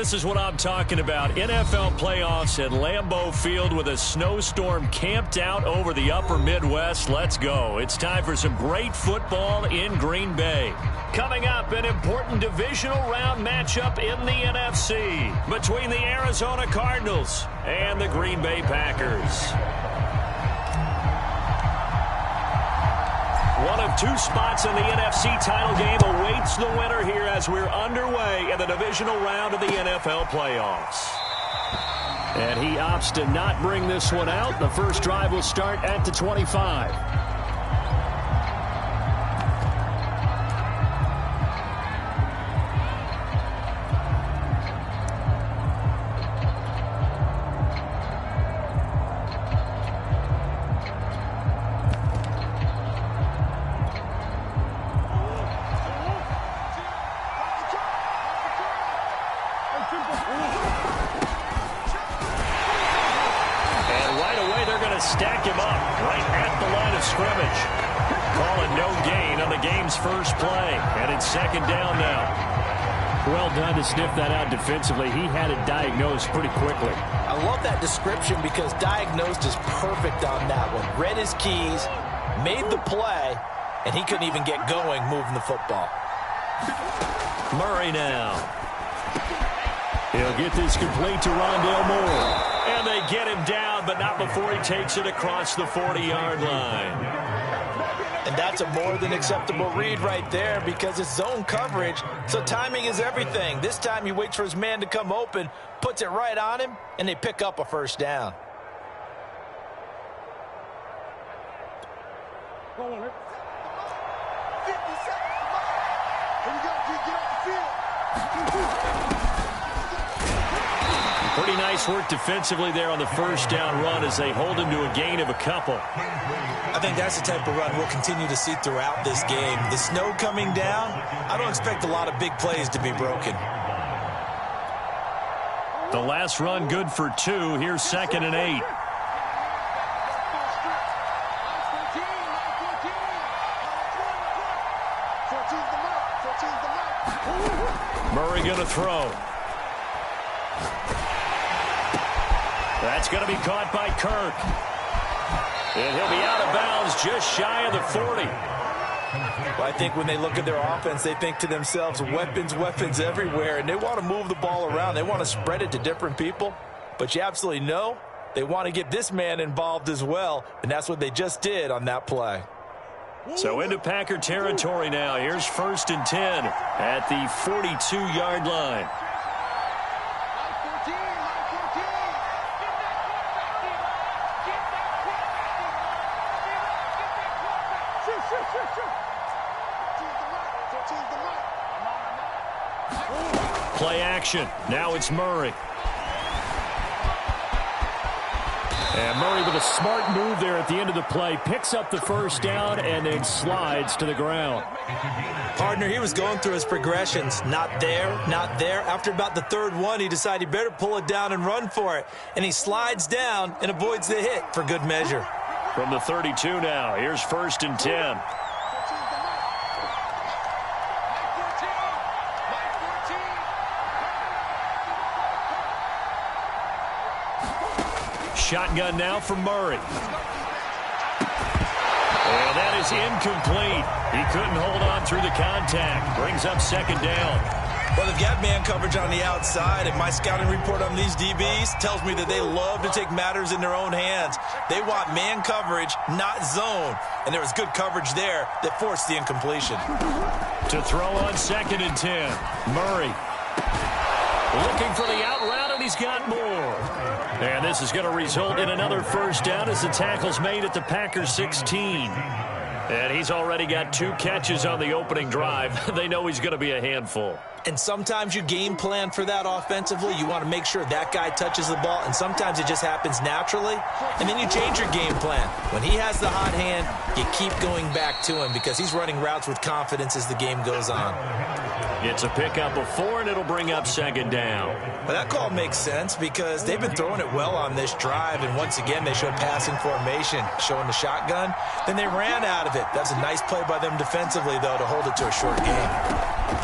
This is what I'm talking about. NFL playoffs at Lambeau Field with a snowstorm camped out over the upper Midwest. Let's go. It's time for some great football in Green Bay. Coming up, an important divisional round matchup in the NFC between the Arizona Cardinals and the Green Bay Packers. One of two spots in the NFC title game awaits the winner here as we're underway in the divisional round of the NFL playoffs. And he opts to not bring this one out. The first drive will start at the 25. Stack him up right at the line of scrimmage. Calling no gain on the game's first play. And it's second down now. Well done to sniff that out defensively. He had it diagnosed pretty quickly. I love that description because diagnosed is perfect on that one. Read his keys, made the play, and he couldn't even get going moving the football. Murray now. He'll get this complete to Rondale Moore. And they get him down, but not before he takes it across the 40-yard line. And that's a more than acceptable read right there because it's zone coverage, so timing is everything. This time he waits for his man to come open, puts it right on him, and they pick up a first down. Go on, 50 seconds. Here we go. Get off the field. Pretty nice work defensively there on the first down run as they hold him to a gain of a couple. I think that's the type of run we'll continue to see throughout this game. The snow coming down, I don't expect a lot of big plays to be broken. The last run good for 2. Here's 2nd and 8. Murray going to throw. That's going to be caught by Kirk. And he'll be out of bounds just shy of the 40. Well, I think when they look at their offense, they think to themselves, weapons, weapons everywhere, and they want to move the ball around. They want to spread it to different people. But you absolutely know they want to get this man involved as well, and that's what they just did on that play. So into Packer territory now. Here's 1st and 10 at the 42-yard line. Play action. Now it's Murray. And Murray with a smart move there at the end of the play. Picks up the first down and then slides to the ground. Partner, he was going through his progressions. Not there, not there. After about the 3rd one, he decided he better pull it down and run for it. And he slides down and avoids the hit for good measure. From the 32 now, here's 1st and 10. Shotgun now for Murray. And that is incomplete. He couldn't hold on through the contact. Brings up 2nd down. Well, they've got man coverage on the outside, and my scouting report on these DBs tells me that they love to take matters in their own hands. They want man coverage, not zone. And there was good coverage there that forced the incompletion. To throw on 2nd and 10. Murray looking for the out route, and he's got more. And this is going to result in another first down as the tackle's made at the Packers 16. And he's already got 2 catches on the opening drive. They know he's going to be a handful. And sometimes you game plan for that offensively. You want to make sure that guy touches the ball, and sometimes it just happens naturally. And then you change your game plan. When he has the hot hand, you keep going back to him because he's running routes with confidence as the game goes on. It's a pickup of 4, and it'll bring up 2nd down. Well, that call makes sense because they've been throwing it well on this drive, and once again, they showed passing formation, showing the shotgun. Then they ran out of it. That's a nice play by them defensively, though, to hold it to a short game.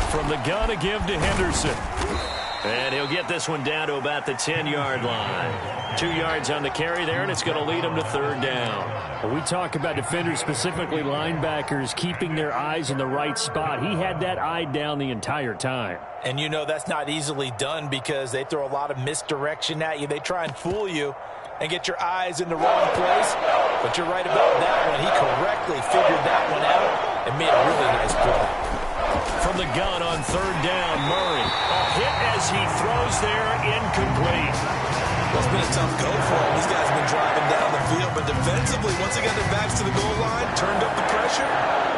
From the gun, a give to Henderson. And he'll get this one down to about the 10-yard line. 2 yards on the carry there, and it's going to lead him to third down. When we talk about defenders, specifically linebackers, keeping their eyes in the right spot. He had that eye down the entire time. And you know that's not easily done because they throw a lot of misdirection at you. They try and fool you and get your eyes in the wrong place. But you're right about that one. He correctly figured that one out and made a really nice play. From the gun on third down, Murray. A hit as he throws there, incomplete. Well, it's been a tough go for him. These guys have been driving down the field. But defensively, once they got their backs to the goal line, turned up the pressure,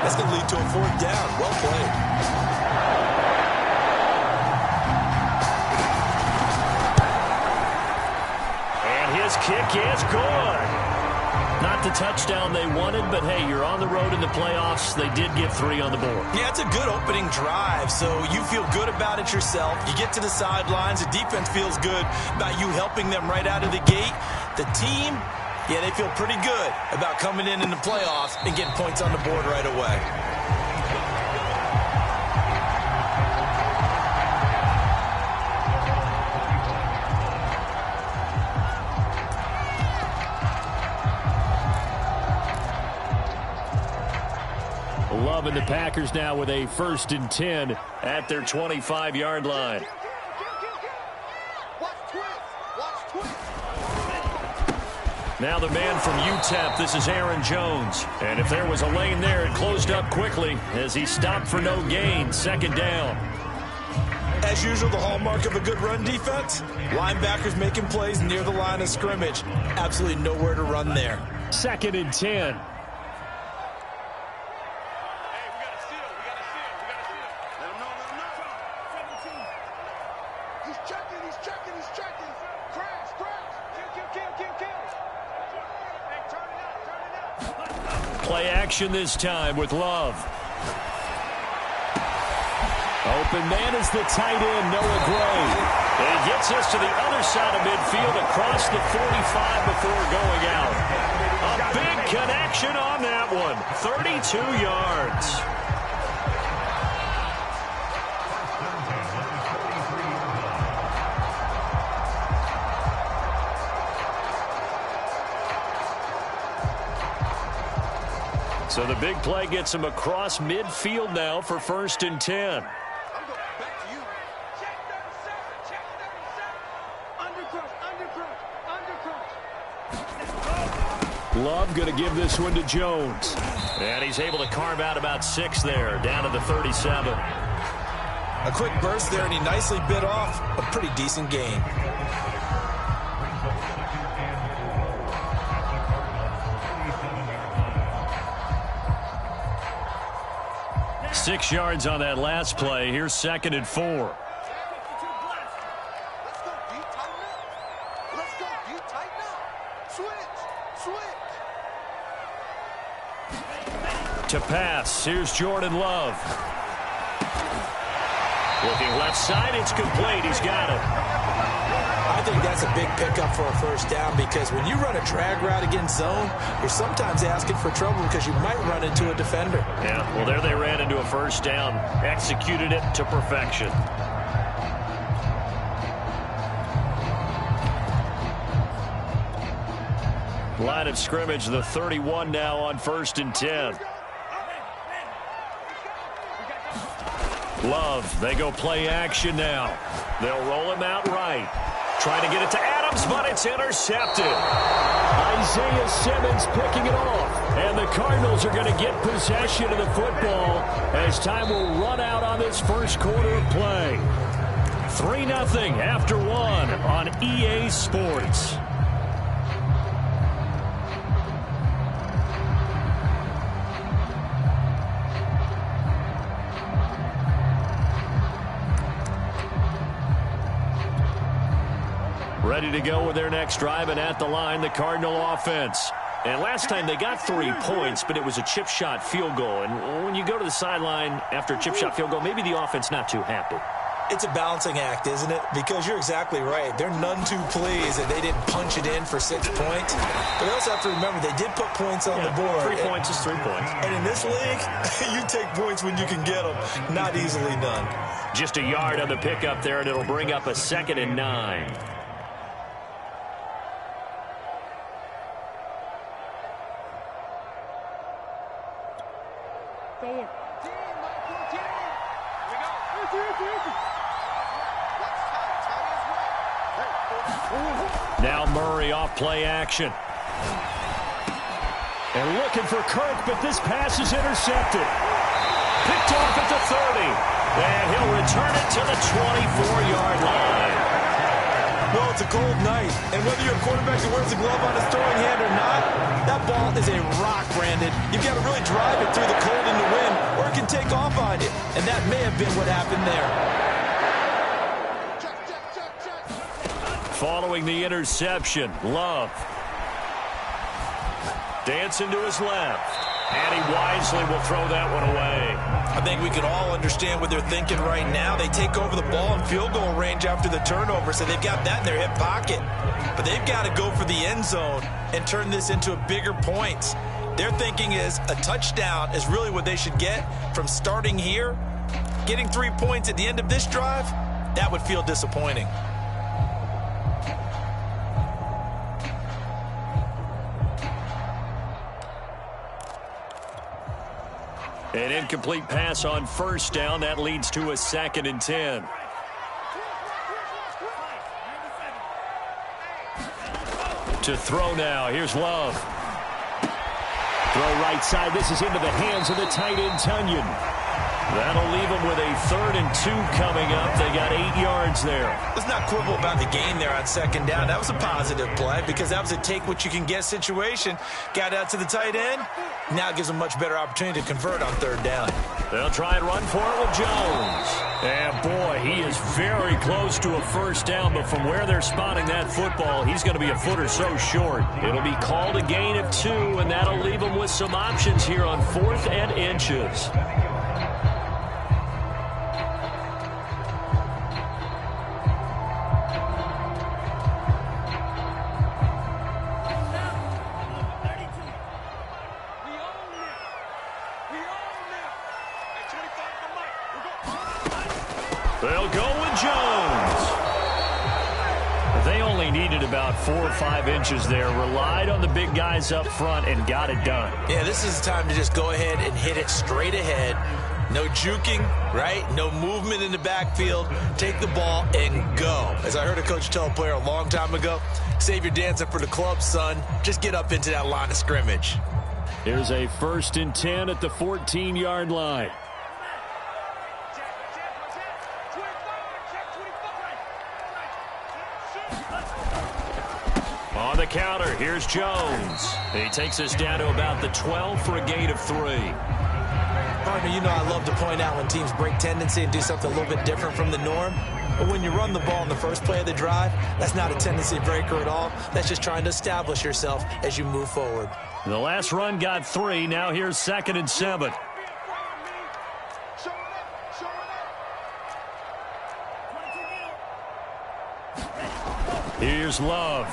that's going to lead to a fourth down. Well played. And his kick is good. Not the touchdown they wanted, but hey, you're on the road in the playoffs. They did get 3 on the board. Yeah, it's a good opening drive, so you feel good about it yourself. You get to the sidelines. The defense feels good about you helping them right out of the gate. The team, yeah, they feel pretty good about coming in the playoffs and getting points on the board right away. 12, and the Packers now with a 1st and 10 at their 25-yard line. Now the man from UTEP, this is Aaron Jones. And if there was a lane there, it closed up quickly as he stopped for no gain. 2nd down. As usual, the hallmark of a good run defense, linebackers making plays near the line of scrimmage. Absolutely nowhere to run there. 2nd and 10. Play action this time with Love. Open man is the tight end, Noah Gray. And he gets us to the other side of midfield across the 45 before going out. A big connection on that one. 32 yards. So the big play gets him across midfield now for 1st and 10. Love going to give this one to Jones. And he's able to carve out about 6 there, down to the 37. A quick burst there, and he nicely bit off a pretty decent gain. Six yards on that last play. Here's 2nd and 4. To pass, here's Jordan Love. Looking left side, it's complete. He's got it. I think that's a big pickup for a 1st down because when you run a drag route against zone, you're sometimes asking for trouble because you might run into a defender. Yeah, well, there they ran into a 1st down. Executed it to perfection. Line of scrimmage, the 31 now on 1st and 10. Love, they go play action now. They'll roll him out right. Trying to get it to Adams, but it's intercepted. Isaiah Simmons picking it off. And the Cardinals are going to get possession of the football as time will run out on this 1st quarter of play. 3-0 after 1 on EA Sports. Ready to go with their next drive, and at the line, the Cardinal offense. And last time they got 3 points, but it was a chip shot field goal. And when you go to the sideline after a chip shot field goal, maybe the offense not too happy. It's a balancing act, isn't it? Because you're exactly right. They're none too pleased that they didn't punch it in for 6 points. But they also have to remember they did put points on the board. 3 points is 3 points. And in this league, you take points when you can get them. Not easily done. Just a yard on the pickup there, and it'll bring up a 2nd and 9. Now Murray off play action. And looking for Kirk, but this pass is intercepted. Picked off at the 30. And he'll return it to the 24-yard line. Well, it's a cold night, and whether you're a quarterback that wears a glove on his throwing hand or not, that ball is a rock, Brandon. You've got to really drive it through the cold and the wind, or it can take off on you. And that may have been what happened there. Following the interception, Love. Dancing to his left. And he wisely will throw that one away. I think we can all understand what they're thinking right now. They take over the ball in field goal range after the turnover, so they've got that in their hip pocket. But they've got to go for the end zone and turn this into a bigger points. Their thinking is a touchdown is really what they should get from starting here. Getting 3 points at the end of this drive, that would feel disappointing. An incomplete pass on first down. That leads to a 2nd and 10. To throw now. Here's Love. Throw right side. This is into the hands of the tight end, Tunyon. That'll leave them with a 3rd and 2 coming up. They got 8 yards there. Let's not quibble about the gain there on 2nd down. That was a positive play because that was a take-what-you-can-get situation. Got out to the tight end. Now it gives them a much better opportunity to convert on 3rd down. They'll try and run for it with Jones. And, boy, he is very close to a first down, but from where they're spotting that football, he's going to be a foot or so short. It'll be called a gain of 2, and that'll leave them with some options here on 4th and inches. They'll go with Jones. They only needed about 4 or 5 inches there. Relied on the big guys up front and got it done. Yeah, this is the time to just go ahead and hit it straight ahead. No juking, right? No movement in the backfield. Take the ball and go. As I heard a coach tell a player a long time ago, save your dancing for the club, son. Just get up into that line of scrimmage. Here's a 1st and 10 at the 14-yard line. On the counter, here's Jones. He takes us down to about the 12 for a gain of 3. Partner, you know I love to point out when teams break tendency and do something a little bit different from the norm. But when you run the ball in the first play of the drive, that's not a tendency breaker at all. That's just trying to establish yourself as you move forward. The last run got 3. Now here's 2nd and 7. Here's Love.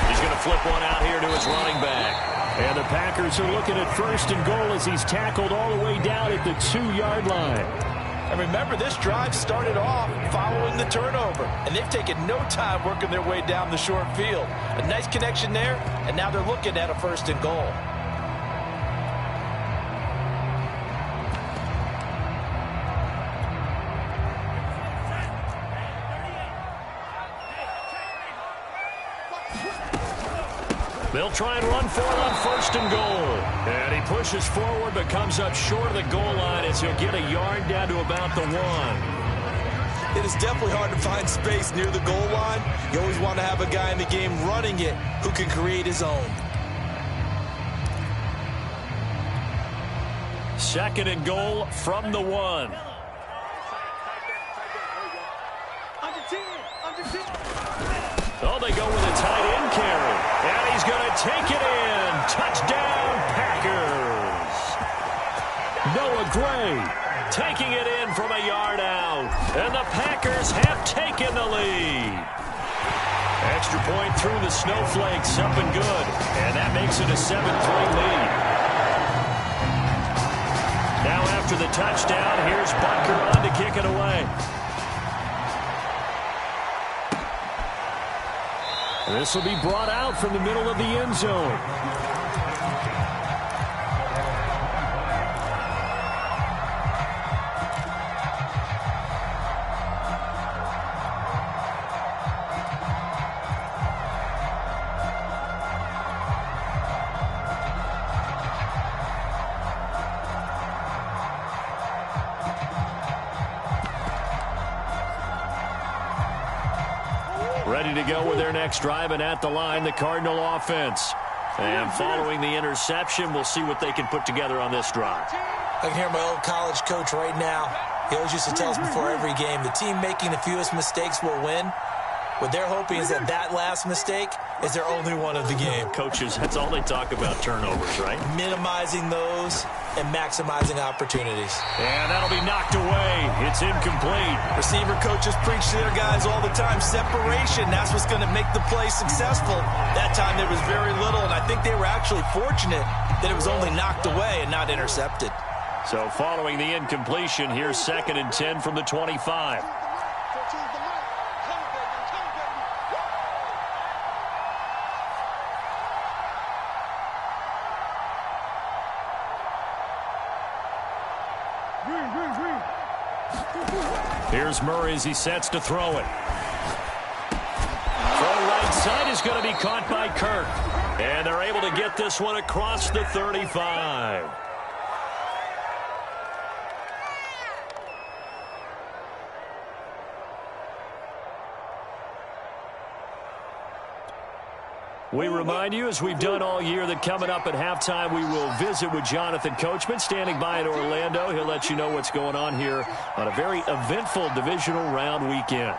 He's going to flip one out here to his running back. And the Packers are looking at 1st and goal as he's tackled all the way down at the 2-yard line. And remember, this drive started off following the turnover, and they've taken no time working their way down the short field. A nice connection there, and now they're looking at a 1st and goal. They'll try and run for it on 1st and goal. And he pushes forward but comes up short of the goal line as he'll get a yard down to about the 1. It is definitely hard to find space near the goal line. You always want to have a guy in the game running it who can create his own. 2nd and goal from the 1. Oh, they go with a tight end carry. And he's going to take it in. Touchdown, Packers. Noah Gray taking it in from a yard out. And the Packers have taken the lead. Extra point through the snowflakes, up and good. And that makes it a 7-3 lead. Now after the touchdown, here's Butker on to kick it away. This will be brought out from the middle of the end zone. Ready to go with their next drive, and at the line, the Cardinal offense. And following the interception, we'll see what they can put together on this drive. I can hear my old college coach right now. He always used to tell us before every game, the team making the fewest mistakes will win. What they're hoping is that last mistake is their only one of the game. Coaches, that's all they talk about, turnovers, right? Minimizing those and maximizing opportunities. And that'll be knocked away. It's incomplete. Receiver coaches preach to their guys all the time. Separation, that's what's going to make the play successful. That time there was very little, and I think they were actually fortunate that it was only knocked away and not intercepted. So following the incompletion, here's 2nd and 10 from the 25. Here's Murray as he sets to throw it. Throw right side is going to be caught by Kirk. And they're able to get this one across the 35. We remind you, as we've done all year, that coming up at halftime, we will visit with Jonathan Coachman, standing by in Orlando. He'll let you know what's going on here on a very eventful divisional round weekend.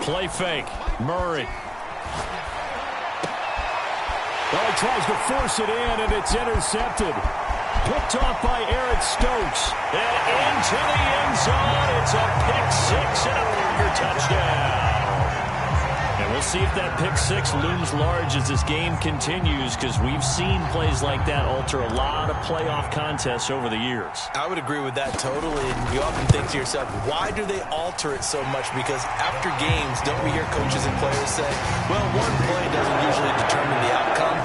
Play fake. Murray. Well, he tries to force it in, and it's intercepted. Picked off by Eric Stokes. And into the end zone. It's a pick-6 and a Packer touchdown. And we'll see if that pick-6 looms large as this game continues, because we've seen plays like that alter a lot of playoff contests over the years. I would agree with that totally. And you often think to yourself, why do they alter it so much? Because after games, don't we hear coaches and players say, well, one play doesn't usually determine the outcome.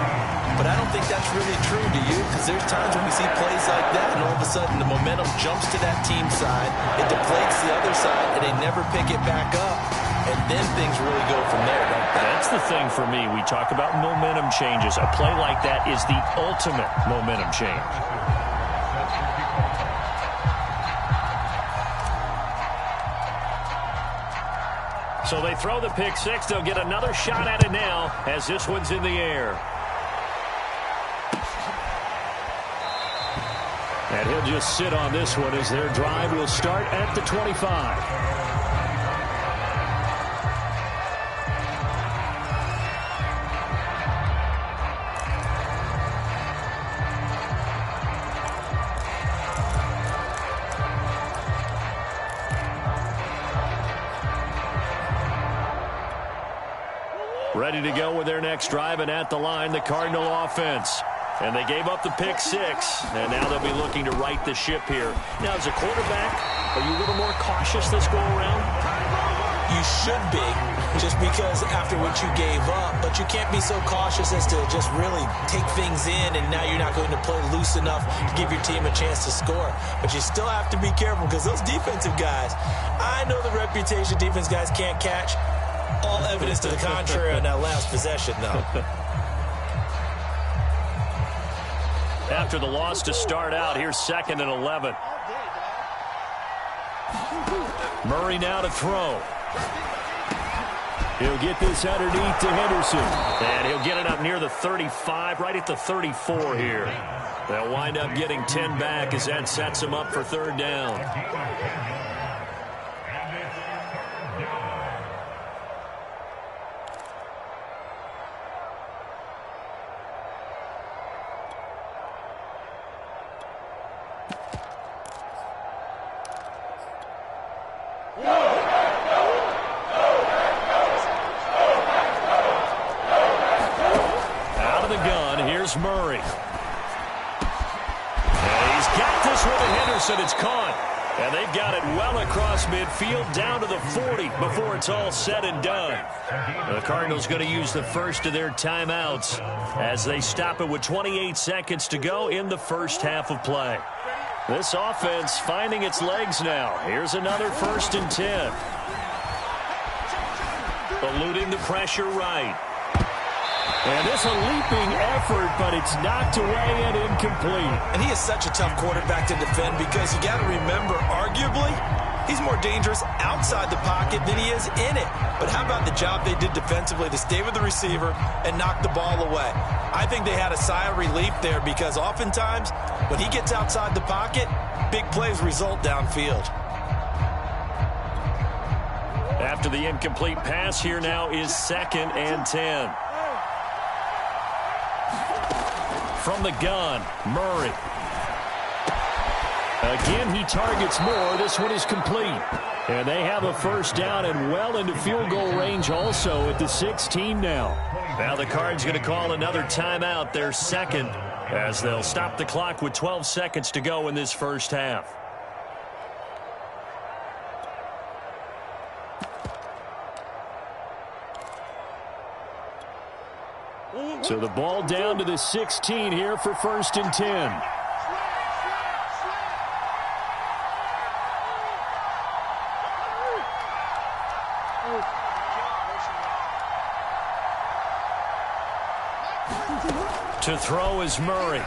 But I don't think that's really true, do you? Because there's times when we see plays like that, and all of a sudden the momentum jumps to that team side, it deflates the other side, and they never pick it back up. And then things really go from there, don't they? That's the thing for me. We talk about momentum changes. A play like that is the ultimate momentum change. So they throw the pick-6. They'll get another shot at it now as this one's in the air. And he'll just sit on this one as their drive will start at the 25. Ready to go with their next drive, and at the line, the Cardinal offense. And they gave up the pick-6, and now they'll be looking to right the ship here. Now, as a quarterback, are you a little more cautious this go-around? You should be, just because after what you gave up. But you can't be so cautious as to just really take things in, and now you're not going to play loose enough to give your team a chance to score. But you still have to be careful, because those defensive guys, I know the reputation defense guys can't catch. All evidence to the contrary on that last possession, though. After the loss to start out, here's 2nd and 11. Murray now to throw. He'll get this underneath to Henderson. And he'll get it up near the 35, right at the 34 here. They'll wind up getting 10 back as that sets them up for 3rd down. Murray. And he's got this one to Henderson. It's caught. And they've got it well across midfield down to the 40 before it's all said and done. The Cardinals going to use the first of their timeouts as they stop it with 28 seconds to go in the first half of play. This offense finding its legs now. Here's another 1st and 10. Eluding the pressure right. And this a leaping effort, but it's knocked away and incomplete. And he is such a tough quarterback to defend because you got to remember, arguably, he's more dangerous outside the pocket than he is in it. But how about the job they did defensively to stay with the receiver and knock the ball away? I think they had a sigh of relief there because oftentimes when he gets outside the pocket, big plays result downfield. After the incomplete pass, here now is 2nd and 10. From the gun, Murray. Again, he targets more. This one is complete. And they have a 1st down and well into field goal range also at the 16 now. Now the Cards going to call another timeout, their 2nd, as they'll stop the clock with 12 seconds to go in this first half. So the ball down to the 16 here for 1st and 10. To throw is Murray.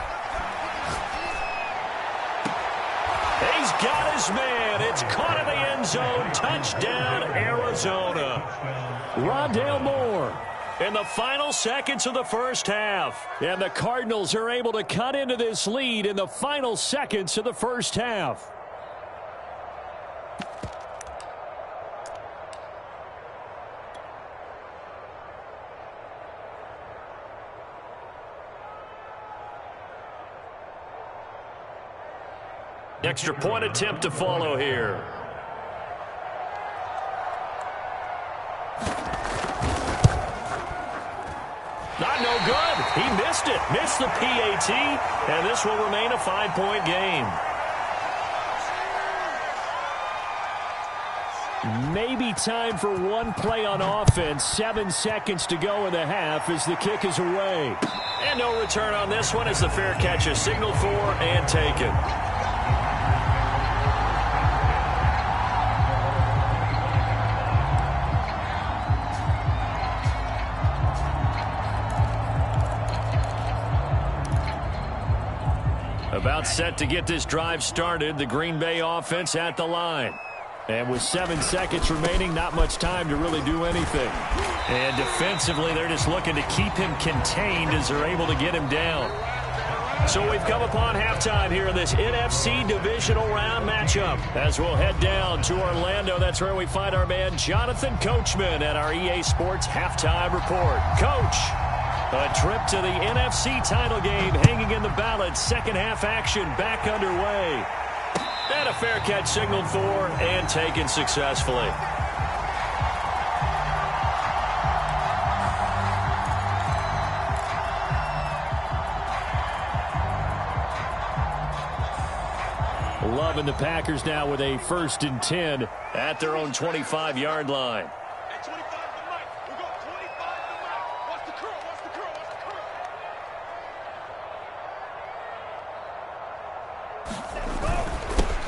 He's got his man. It's caught in the end zone. Touchdown, Arizona. Rondale Moore. In the final seconds of the first half. And the Cardinals are able to cut into this lead in the final seconds of the first half. Extra point attempt to follow here. Not no good. He missed it. Missed the PAT. And this will remain a 5-point game. Maybe time for one play on offense. 7 seconds to go in the half as the kick is away. And no return on this one as the fair catch is signaled for and taken. About set to get this drive started. The Green Bay offense at the line. And with 7 seconds remaining, not much time to really do anything. And defensively, they're just looking to keep him contained as they're able to get him down. So we've come upon halftime here in this NFC divisional round matchup. As we'll head down to Orlando, that's where we find our man Jonathan Coachman at our EA Sports Halftime Report. Coach, a trip to the NFC title game hanging in the balance. Second half action back underway. And a fair catch signaled for and taken successfully. Loving the Packers now with a 1st and 10 at their own 25-yard line.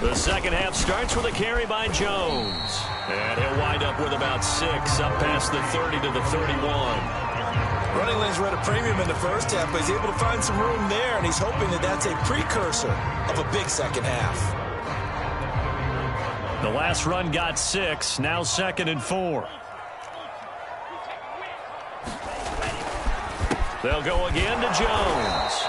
The second half starts with a carry by Jones. And he'll wind up with about 6 up past the 30 to the 31. Running lanes were at a premium in the first half, but he's able to find some room there, and he's hoping that that's a precursor of a big second half. The last run got 6, now 2nd and 4. They'll go again to Jones.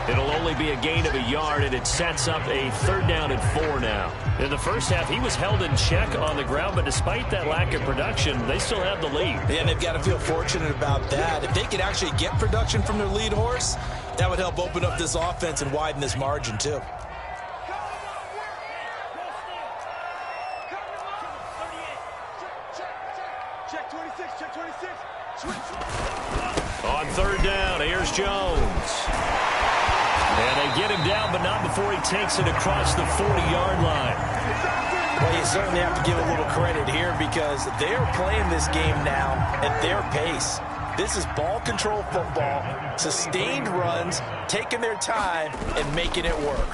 It'll only be a gain of a yard, and it sets up a 3rd down and 4 now. In the first half, he was held in check on the ground, but despite that lack of production, they still have the lead. Yeah, and they've got to feel fortunate about that. If they could actually get production from their lead horse, that would help open up this offense and widen this margin, too. Check 26, check 26. On third down, here's Jones. And they get him down, but not before he takes it across the 40-yard line. Well, you certainly have to give a little credit here because they're playing this game now at their pace. This is ball control football, sustained runs, taking their time, and making it work.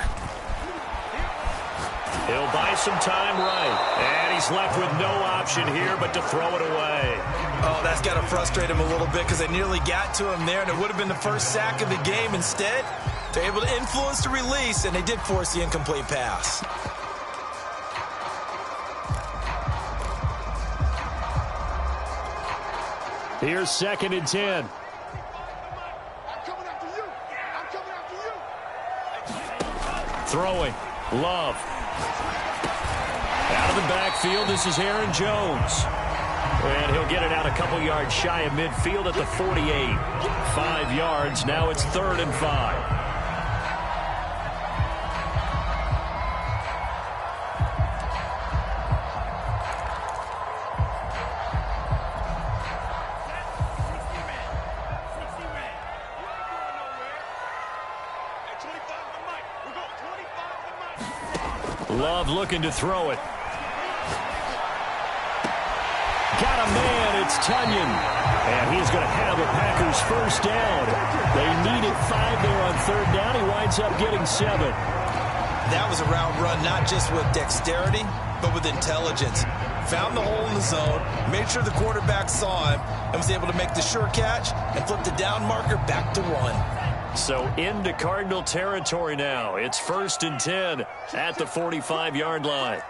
He'll buy some time right. And he's left with no option here but to throw it away. Oh, that's got to frustrate him a little bit because they nearly got to him there, and it would have been the first sack of the game. Instead, they're able to influence the release, and they did force the incomplete pass. Here's 2nd and 10. I'm coming after you. I'm coming after you. Throwing. Love. Out of the backfield, this is Aaron Jones. And he'll get it out a couple yards shy of midfield at the 48. 5 yards. Now it's 3rd and 5. Love looking to throw it. Got a man, it's Tunyon. And he's going to have the Packers first down. They needed 5 there on 3rd down. He winds up getting 7. That was a route run not just with dexterity, but with intelligence. Found the hole in the zone, made sure the quarterback saw him, and was able to make the sure catch and flip the down marker back to 1. So into Cardinal territory now. It's 1st and 10 at the 45-yard line.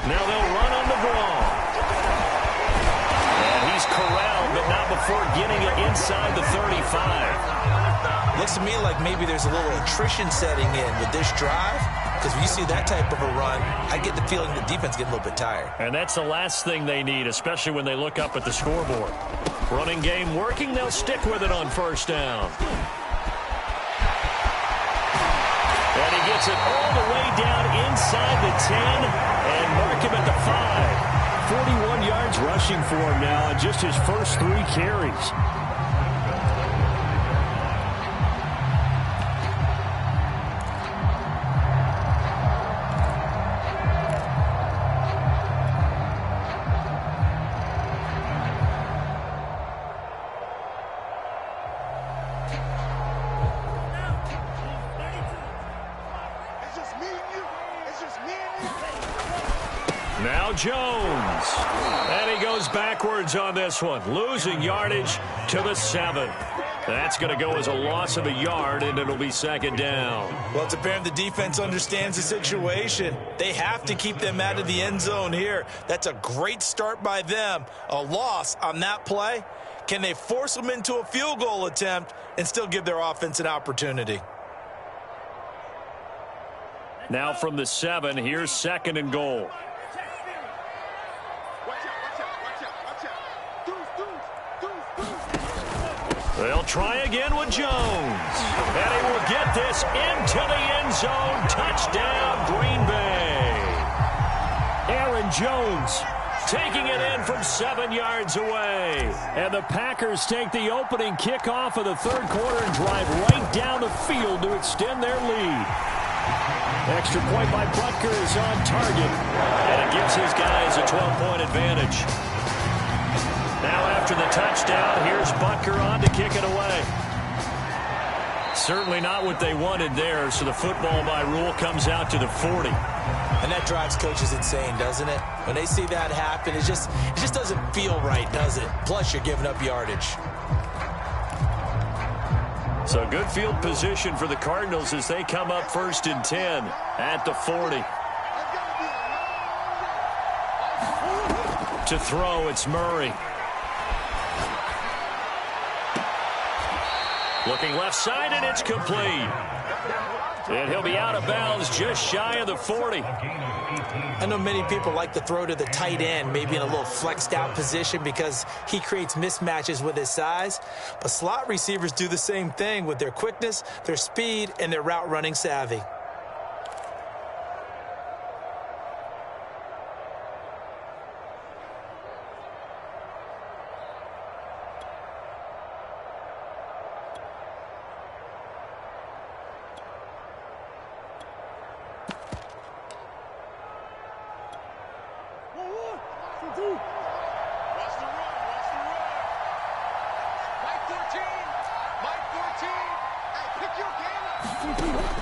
Now they'll run on the draw. And he's corralled, but not before getting it inside the 35. Looks to me like maybe there's a little attrition setting in with this drive. Because when you see that type of a run, I get the feeling the defense getting a little bit tired. And that's the last thing they need, especially when they look up at the scoreboard. Running game working, they'll stick with it on 1st down. And he gets it all the way down inside the 10 and mark him at the 5. 41 yards rushing for him now on just his first 3 carries. Now Jones. And he goes backwards on this one, losing yardage to the 7. That's going to go as a loss of a yard, and it'll be 2nd down. Well, it's apparent the defense understands the situation. They have to keep them out of the end zone here. That's a great start by them. A loss on that play. Can they force them into a field goal attempt and still give their offense an opportunity? Now from the 7, here's 2nd and goal. They'll try again with Jones. And he will get this into the end zone. Touchdown, Green Bay. Aaron Jones taking it in from 7 yards away. And the Packers take the opening kickoff of the 3rd quarter and drive right down the field to extend their lead. Extra point by Butker is on target. And it gives his guys a 12-point advantage. Now after the touchdown, here's Butker on to kick it away. Certainly not what they wanted there, so the football by rule comes out to the 40. And that drives coaches insane, doesn't it? When they see that happen, it just doesn't feel right, does it? Plus, you're giving up yardage. So good field position for the Cardinals as they come up 1st and 10 at the 40. To throw, it's Murray. Looking left side, and it's complete. And he'll be out of bounds just shy of the 40. I know many people like to throw to the tight end, maybe in a little flexed out position because he creates mismatches with his size. But slot receivers do the same thing with their quickness, their speed, and their route running savvy.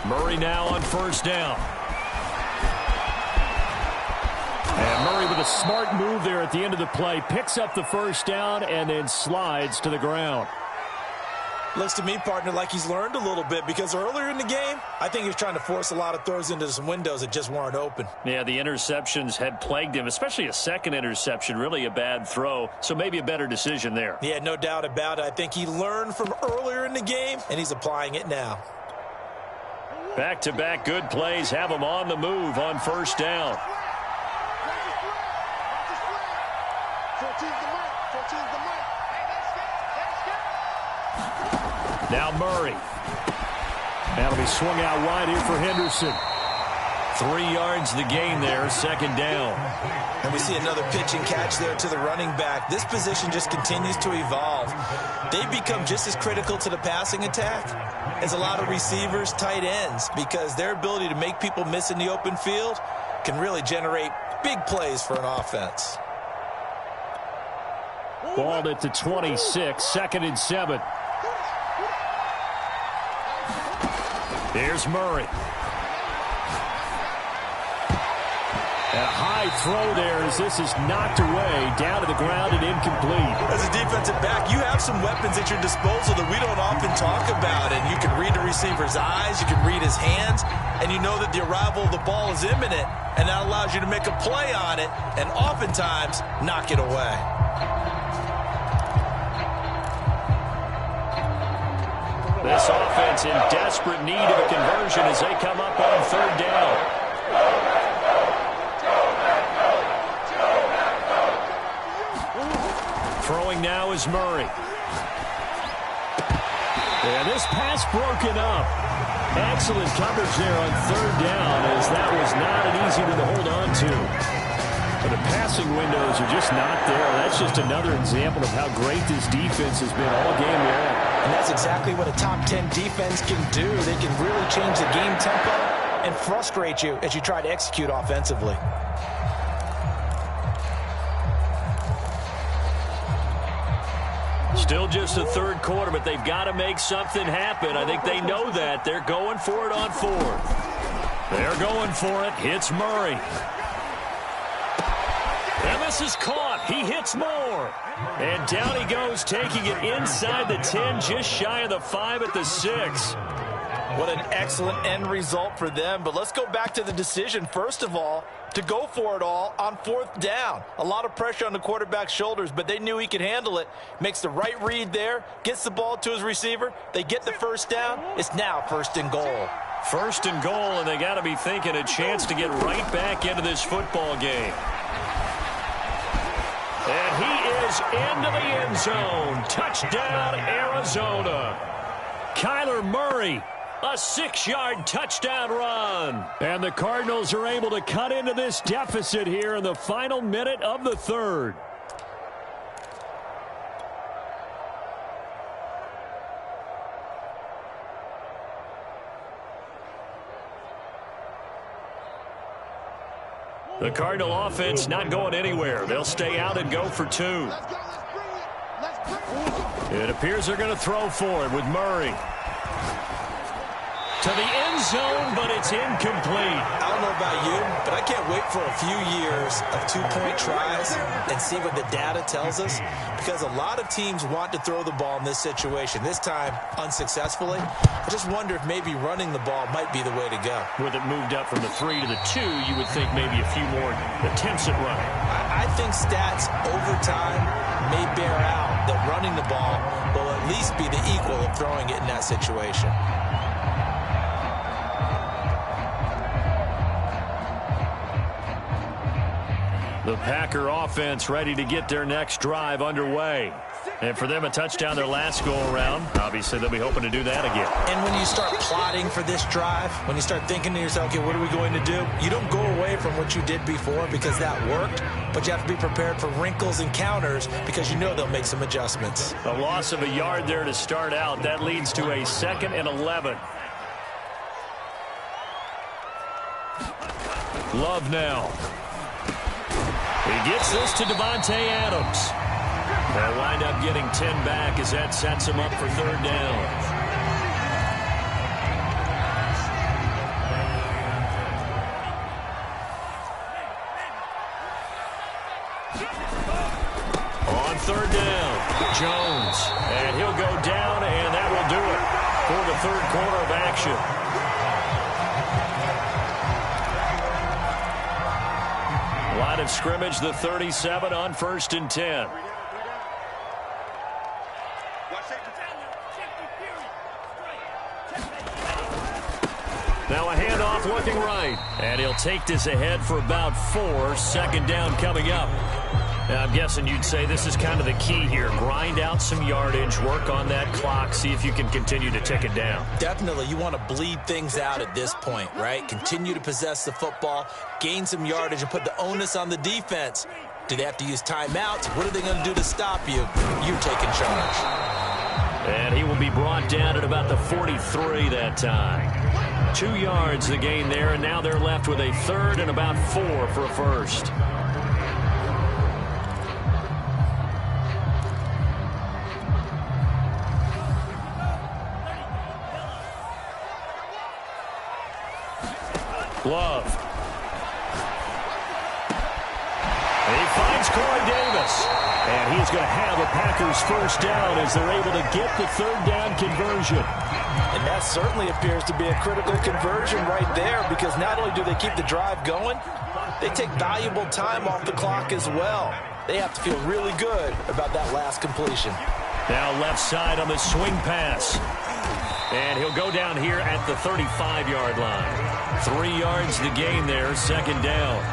Murray now on first down. And Murray with a smart move there at the end of the play. Picks up the first down and then slides to the ground. Looks to me, partner, like he's learned a little bit, because earlier in the game, I think he was trying to force a lot of throws into some windows that just weren't open. Yeah, the interceptions had plagued him, especially a second interception, really a bad throw, so maybe a better decision there. Yeah, no doubt about it. I think he learned from earlier in the game, and he's applying it now. Back-to-back good plays have him on the move on first down. Now Murray. That'll be swung out wide here for Henderson. 3 yards the gain there, second down. And we see another pitch and catch there to the running back. This position just continues to evolve. They've become just as critical to the passing attack as a lot of receivers, tight ends, because their ability to make people miss in the open field can really generate big plays for an offense. Balled at the 26, 2nd and 7. Here's Murray. And a high throw there as this is knocked away, down to the ground and incomplete. As a defensive back, you have some weapons at your disposal that we don't often talk about. And you can read the receiver's eyes, you can read his hands, and you know that the arrival of the ball is imminent. And that allows you to make a play on it and oftentimes knock it away. This offense in desperate need of a conversion as they come up on third down. Throwing now is Murray. And this pass broken up. Excellent coverage there on third down, as that was not an easy one to hold on to. But the passing windows are just not there. That's just another example of how great this defense has been all game long. And that's exactly what a top 10 defense can do. They can really change the game tempo and frustrate you as you try to execute offensively. Still just the third quarter, but they've got to make something happen. I think they know that. They're going for it on fourth. They're going for it. Hits Murray. And this is caught. He hits more. And down he goes, taking it inside the 10, just shy of the 5 at the 6. What an excellent end result for them. But let's go back to the decision, first of all, to go for it all on fourth down. A lot of pressure on the quarterback's shoulders, but they knew he could handle it. Makes the right read there, gets the ball to his receiver. They get the first down. It's now 1st and goal. 1st and goal, and they got to be thinking a chance to get right back into this football game. And he is into the end zone. Touchdown, Arizona. Kyler Murray, a 6-yard touchdown run. And the Cardinals are able to cut into this deficit here in the final minute of the third. The Cardinal offense not going anywhere. They'll stay out and go for 2. It appears they're going to throw for it with Murray. To the end zone, but it's incomplete. I don't know about you, but I can't wait for a few years of 2-point tries and see what the data tells us, because a lot of teams want to throw the ball in this situation, this time unsuccessfully. I just wonder if maybe running the ball might be the way to go. With it moved up from the 3 to the 2, you would think maybe a few more attempts at running. I think stats over time may bear out that running the ball will at least be the equal of throwing it in that situation. The Packer offense ready to get their next drive underway. And for them, a touchdown their last go-around. Obviously, they'll be hoping to do that again. And when you start plotting for this drive, when you start thinking to yourself, okay, what are we going to do? You don't go away from what you did before because that worked, but you have to be prepared for wrinkles and counters because you know they'll make some adjustments. A loss of a yard there to start out. That leads to a 2nd and 11. Love now. He gets this to Devontae Adams. They'll wind up getting 10 back as that sets him up for third down. third quarter of action. Line of scrimmage, the 37 on 1st and 10. Now a handoff looking right. And he'll take this ahead for about 4. Second down coming up. Now, I'm guessing you'd say this is kind of the key here. Grind out some yardage, work on that clock, see if you can continue to tick it down. Definitely. You want to bleed things out at this point, right? Continue to possess the football, gain some yardage, and put the onus on the defense. Do they have to use timeouts? What are they going to do to stop you? You're taking charge. And he will be brought down at about the 43 that time. 2 yards the gain there, and now they're left with a third and about 4 for a first. Love. And he finds Corey Davis. And he's going to have a Packers first down as they're able to get the third down conversion. And that certainly appears to be a critical conversion right there, because not only do they keep the drive going, they take valuable time off the clock as well. They have to feel really good about that last completion. Now left side on the swing pass. And he'll go down here at the 35-yard line. 3 yards the gain there, second down.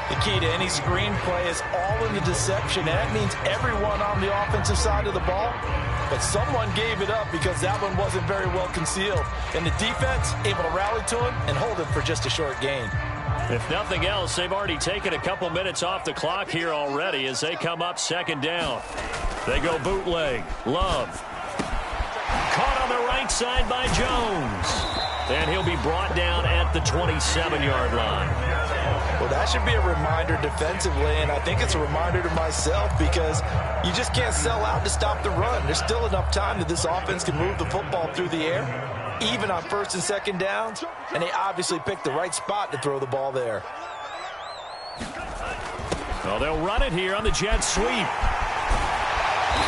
The key to any screenplay is all in the deception, and that means everyone on the offensive side of the ball. But someone gave it up because that one wasn't very well concealed. And the defense able to rally to him and hold him for just a short gain. If nothing else, they've already taken a couple minutes off the clock here already as they come up second down. They go bootleg. Love. Caught on the right side by Jones. And he'll be brought down at the 27-yard line. Well, that should be a reminder defensively, and I think it's a reminder to myself, because you just can't sell out to stop the run. There's still enough time that this offense can move the football through the air, even on first and second downs, and they obviously picked the right spot to throw the ball there. Well, they'll run it here on the jet sweep.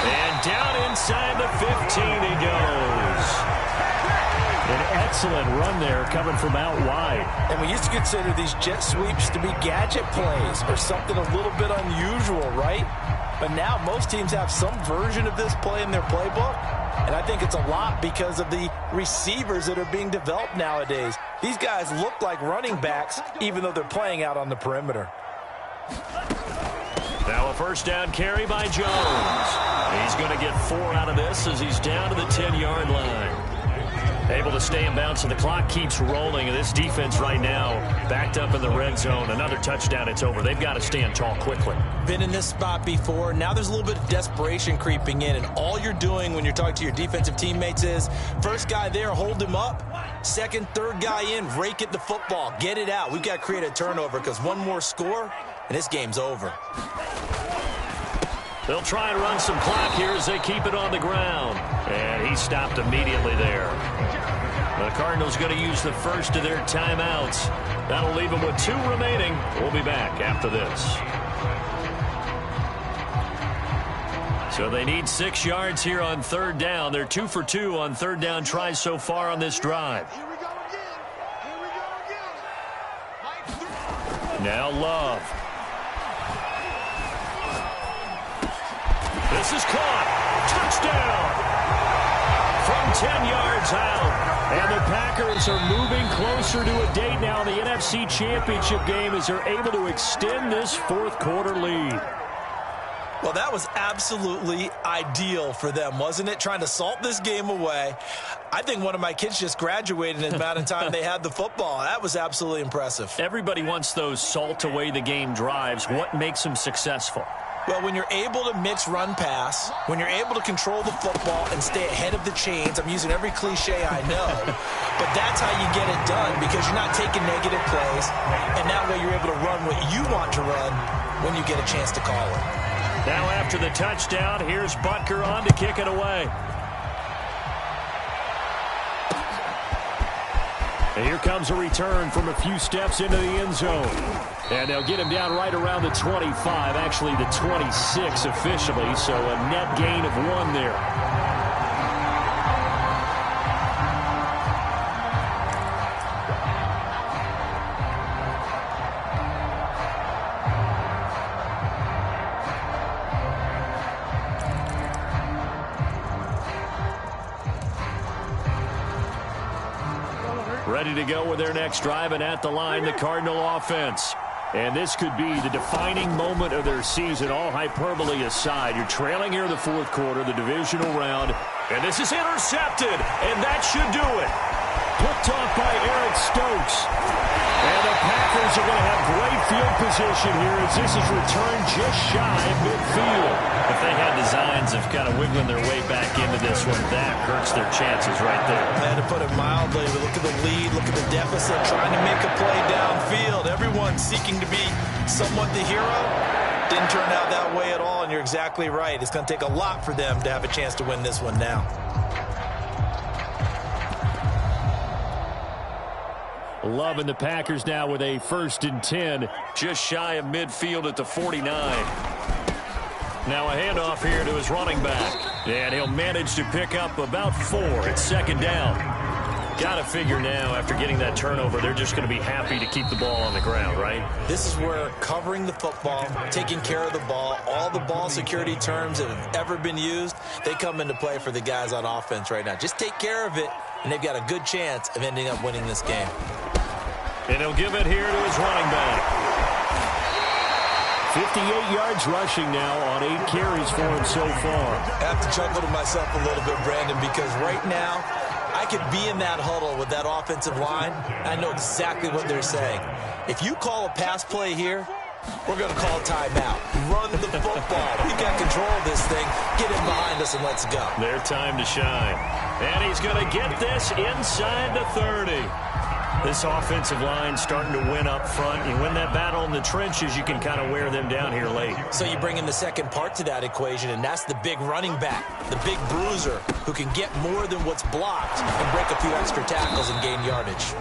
And down inside the 15 he goes. An excellent run there coming from out wide. And we used to consider these jet sweeps to be gadget plays or something a little bit unusual, right? But now most teams have some version of this play in their playbook. And I think it's a lot because of the receivers that are being developed nowadays. These guys look like running backs even though they're playing out on the perimeter. Now a first down carry by Jones. He's going to get 4 out of this as he's down to the 10-yard line. Able to stay in bounds, and the clock keeps rolling. And this defense right now backed up in the red zone. Another touchdown, it's over. They've got to stand tall quickly. Been in this spot before. Now there's a little bit of desperation creeping in, and all you're doing when you're talking to your defensive teammates is first guy there, hold him up. Second, third guy in, rake at the football. Get it out. We've got to create a turnover because one more score, and this game's over. They'll try and run some clock here as they keep it on the ground. And he stopped immediately there. The Cardinals going to use the first of their timeouts. That'll leave them with 2 remaining. We'll be back after this. So they need 6 yards here on third down. They're 2 for 2 on third down tries so far on this drive. Here we go again. Here we go again. Now Love. This is caught. Touchdown. From 10 yards out. And the Packers are moving closer to a date now in the NFC Championship game as they're able to extend this fourth quarter lead. Well, that was absolutely ideal for them, wasn't it? Trying to salt this game away. I think one of my kids just graduated in the amount of time they had the football. That was absolutely impressive. Everybody wants those salt away the game drives. What makes them successful? Well, when you're able to mix run-pass, when you're able to control the football and stay ahead of the chains, I'm using every cliche I know, but that's how you get it done because you're not taking negative plays, and that way you're able to run what you want to run when you get a chance to call it. Now after the touchdown, here's Butker on to kick it away. And here comes a return from a few steps into the end zone. And they'll get him down right around the 25, actually the 26 officially, so a net gain of 1 there. Ready to go with their next drive, and at the line, the Cardinal offense. And this could be the defining moment of their season, all hyperbole aside. You're trailing here in the fourth quarter, the divisional round, and this is intercepted, and that should do it. Picked off by Eric Stokes. And the Packers are going to have great field position here as this is returned just shy of midfield. If they had designs of kind of wiggling their way back into this one, that hurts their chances right there. And to put it mildly, look at the lead, look at the deficit, trying to make a play downfield. Everyone seeking to be somewhat the hero. Didn't turn out that way at all, and you're exactly right. It's going to take a lot for them to have a chance to win this one now. Loving the Packers now with a 1st and 10, just shy of midfield at the 49. Now a handoff here to his running back, and he'll manage to pick up about 4 at 2nd down. Got to figure now, after getting that turnover, they're just going to be happy to keep the ball on the ground, right? This is where covering the football, taking care of the ball, all the ball security terms that have ever been used, they come into play for the guys on offense right now. Just take care of it, and they've got a good chance of ending up winning this game. And he'll give it here to his running back. 58 yards rushing now on 8 carries for him so far. I have to chuckle to myself a little bit, Brandon, because right now I could be in that huddle with that offensive line. I know exactly what they're saying. If you call a pass play here, we're going to call timeout. Run the football. We've got control of this thing. Get in behind us and let's go. Their time to shine. And he's going to get this inside the 30. This offensive line starting to win up front. You win that battle in the trenches, you can kind of wear them down here late. So you bring in the second part to that equation, and that's the big running back, the big bruiser, who can get more than what's blocked and break a few extra tackles and gain yardage.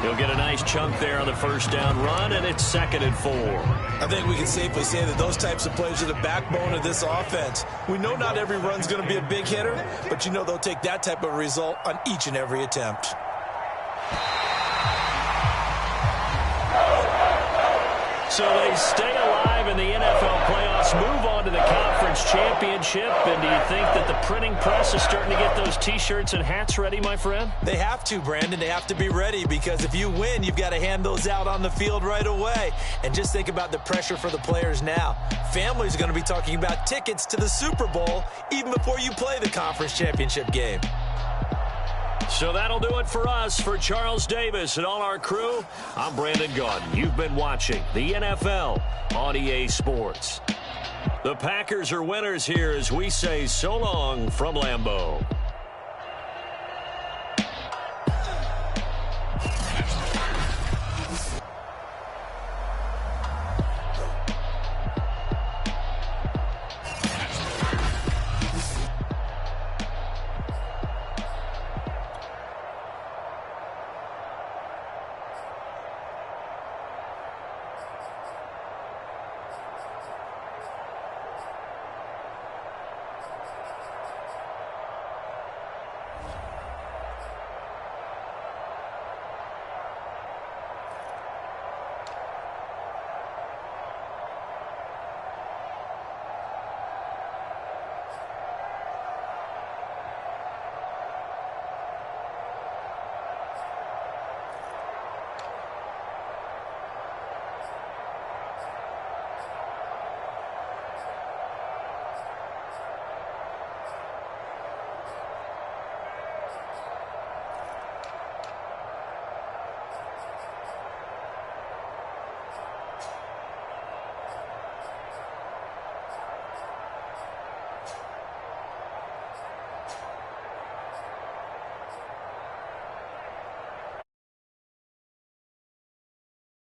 He'll get a nice chunk there on the 1st down run, and it's 2nd and 4. I think we can safely say that those types of plays are the backbone of this offense. We know not every run's going to be a big hitter, but you know they'll take that type of result on each and every attempt. So they stay alive in the NFL playoffs, move on to the conference championship. And do you think that the printing press is starting to get those T-shirts and hats ready, my friend? They have to, Brandon. They have to be ready because if you win, you've got to hand those out on the field right away. And just think about the pressure for the players now. Families are going to be talking about tickets to the Super Bowl even before you play the conference championship game. So that'll do it for us. For Charles Davis and all our crew, I'm Brandon Gaudin. You've been watching the NFL on EA Sports. The Packers are winners here as we say so long from Lambeau.